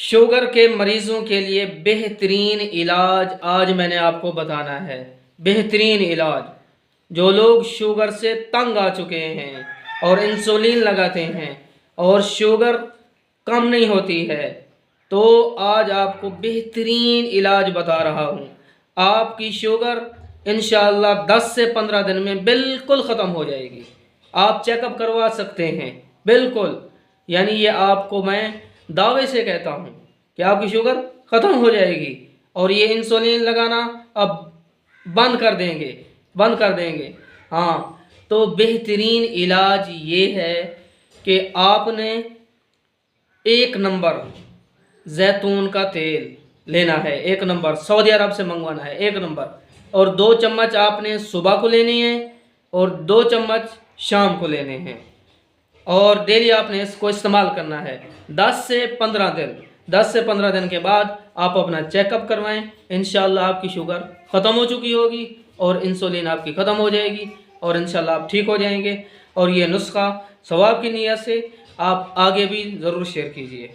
Sugar के मरीज़ों के लिए बेहतरीन इलाज आज मैंने आपको बताना है। बेहतरीन इलाज, जो लोग शुगर से तंग आ चुके हैं और इंसुलिन लगाते हैं और शुगर कम नहीं होती है, तो आज आपको बेहतरीन इलाज बता रहा हूँ। आपकी शुगर इंशाअल्लाह 10 से 15 दिन में बिल्कुल ख़त्म हो जाएगी। आप चेकअप करवा सकते हैं बिल्कुल, यानी ये आपको मैं दावे से कहता हूँ कि आपकी शुगर ख़त्म हो जाएगी और ये इंसुलिन लगाना अब बंद कर देंगे। हाँ, तो बेहतरीन इलाज ये है कि आपने एक नंबर जैतून का तेल लेना है, एक नंबर सऊदी अरब से मंगवाना है, एक नंबर, और 2 चम्मच आपने सुबह को लेनी है और 2 चम्मच शाम को लेने हैं और डेली आपने इसको इस्तेमाल करना है 10 से 15 दिन। 10 से 15 दिन के बाद आप अपना चेकअप करवाएं, इंशाल्लाह आपकी शुगर ख़त्म हो चुकी होगी और इंसुलिन आपकी ख़त्म हो जाएगी और इंशाल्लाह आप ठीक हो जाएंगे। और ये नुस्खा सवाब की नीयत से आप आगे भी ज़रूर शेयर कीजिए।